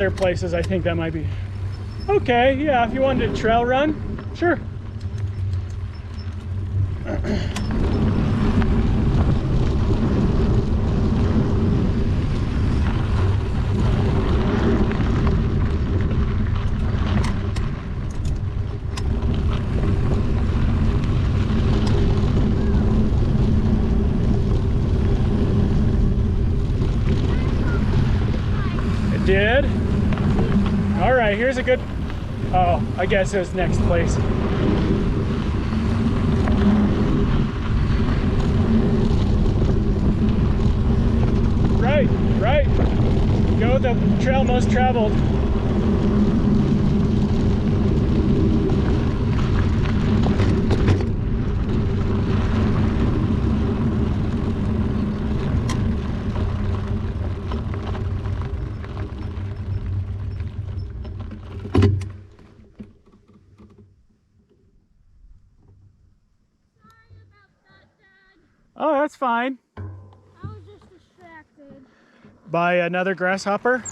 other places I think that might be okay. Yeah, if you wanted to trail run, sure. It did? All right, here's a good, oh, I guess it was next place. Right. Go the trail most traveled. Oh, that's fine. I was just distracted. By another grasshopper?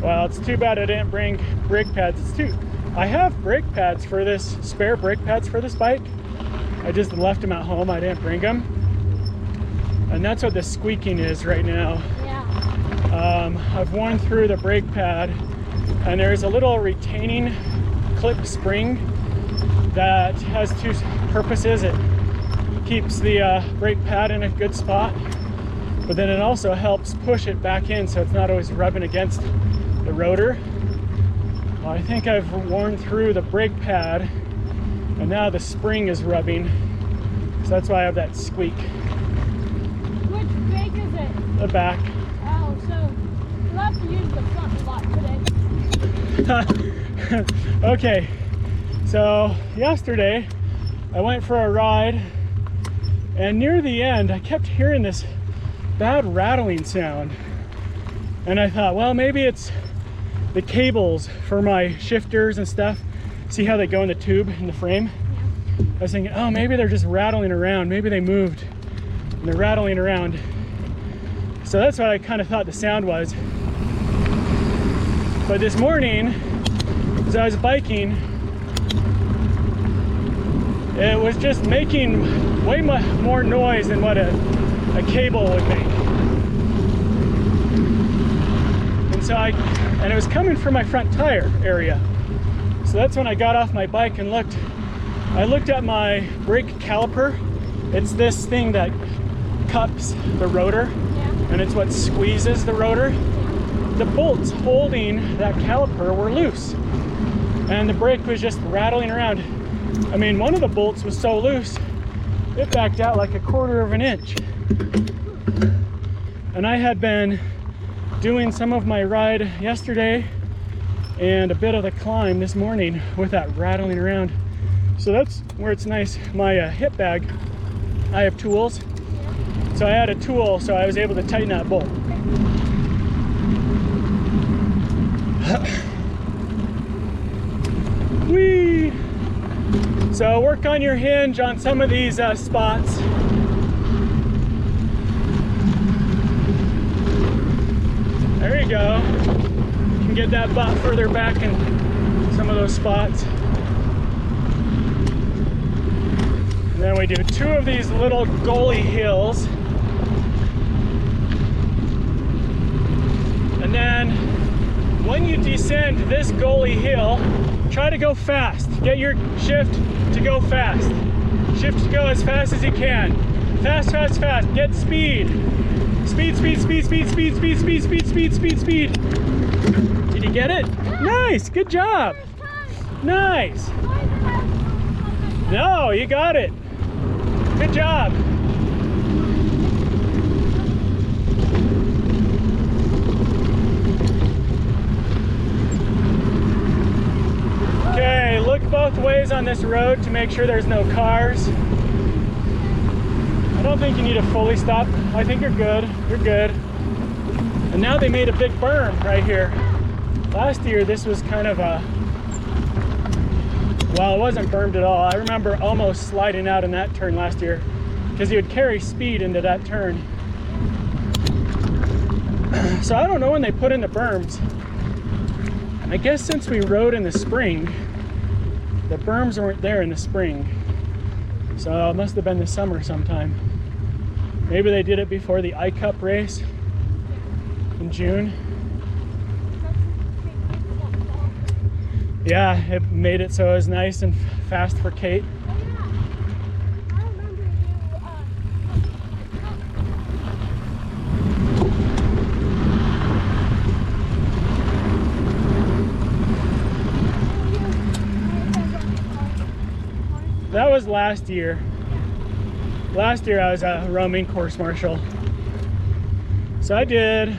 Well, it's too bad I didn't bring brake pads. I have brake pads for this, spare brake pads for this bike. I just left them at home. I didn't bring them. And that's what the squeaking is right now. Yeah. I've worn through the brake pad, and there's a little retaining clip spring that has two purposes. It keeps the brake pad in a good spot, but then it also helps push it back in so it's not always rubbing against the rotor. Well, I think I've worn through the brake pad, and now the spring is rubbing, so that's why I have that squeak. Which brake is it? The back. Oh, so you'll have to use the front a lot today. Okay, so yesterday I went for a ride, and near the end I kept hearing this bad rattling sound, and I thought, well, maybe it's the cables for my shifters and stuff. See how they go in the tube in the frame? Yeah. I was thinking, oh, maybe they're just rattling around. Maybe they moved and they're rattling around. So that's what I kind of thought the sound was. But this morning, as I was biking, it was just making way more noise than what a cable would make. And it was coming from my front tire area. So that's when I got off my bike and looked. I looked at my brake caliper. It's this thing that cups the rotor, and it's what squeezes the rotor. The bolts holding that caliper were loose, and the brake was just rattling around. I mean, one of the bolts was so loose, it backed out like 1/4 of an inch. And I had been doing some of my ride yesterday and a bit of the climb this morning with that rattling around. So that's where it's nice. My hip bag, I have tools. So I had a tool, so I was able to tighten that bolt. Whee! So work on your hinge on some of these spots. There you go. You can get that butt further back in some of those spots. And then we do 2 of these little gully hills. And then when you descend this gully hill, try to go fast. Get your shift to go fast. Shift to go as fast as you can. Fast, fast, fast. Get speed. Speed, speed, speed, speed, speed, speed, speed, speed, speed, speed, speed. Did you get it? Nice, good job. Nice. No, you got it. Good job. Okay, look both ways on this road to make sure there's no cars. I don't think you need to fully stop. I think you're good. You're good. And now they made a big berm right here. Last year this was kind of a Well, it wasn't bermed at all. I remember almost sliding out in that turn last year because you would carry speed into that turn. So I don't know when they put in the berms. I guess since we rode in the spring, the berms weren't there in the spring. So it must have been the summer sometime. Maybe they did it before the I-Cup race in June. Yeah, it made it so it was nice and fast for Kate. That was last year. Last year I was a roaming course marshal. So I did,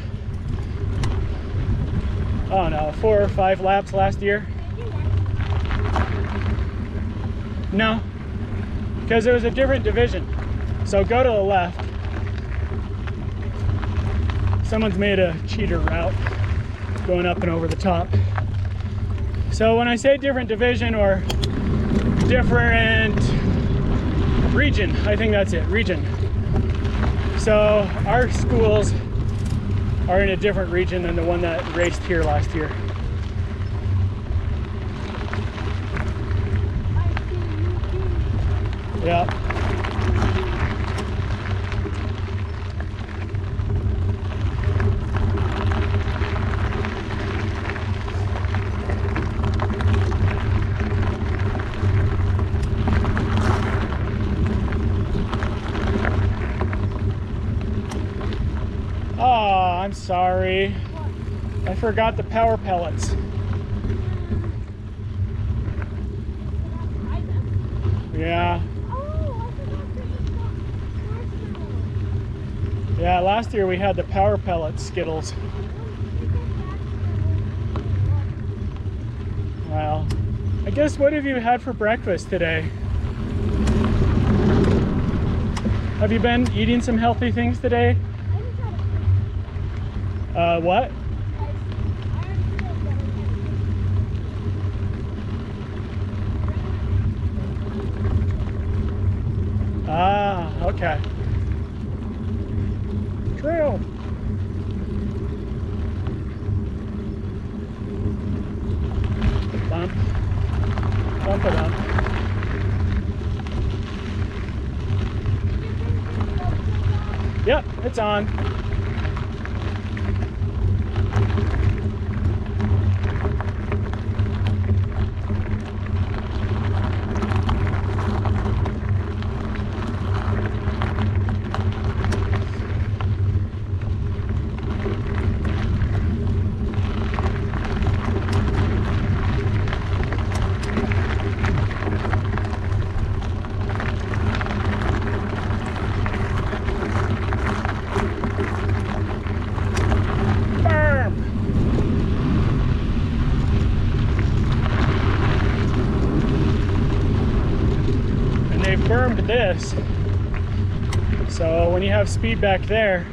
oh no, 4 or 5 laps last year. No, because it was a different division. So go to the left. Someone's made a cheater route going up and over the top. So when I say different division or different region, I think that's it, region. So our schools are in a different region than the one that raced here last year. Yeah. Oh, I'm sorry. I forgot the power pellets. Yeah. Yeah, last year we had the power pellet Skittles. Well, I guess what have you had for breakfast today? Have you been eating some healthy things today? What? Ah, okay. Trail. Bump. Bump it up. Yep, it's on. Bermed this, so when you have speed back there,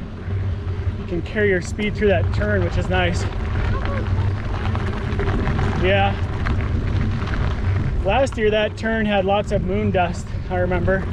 you can carry your speed through that turn, which is nice. Yeah. Last year that turn had lots of moon dust, I remember.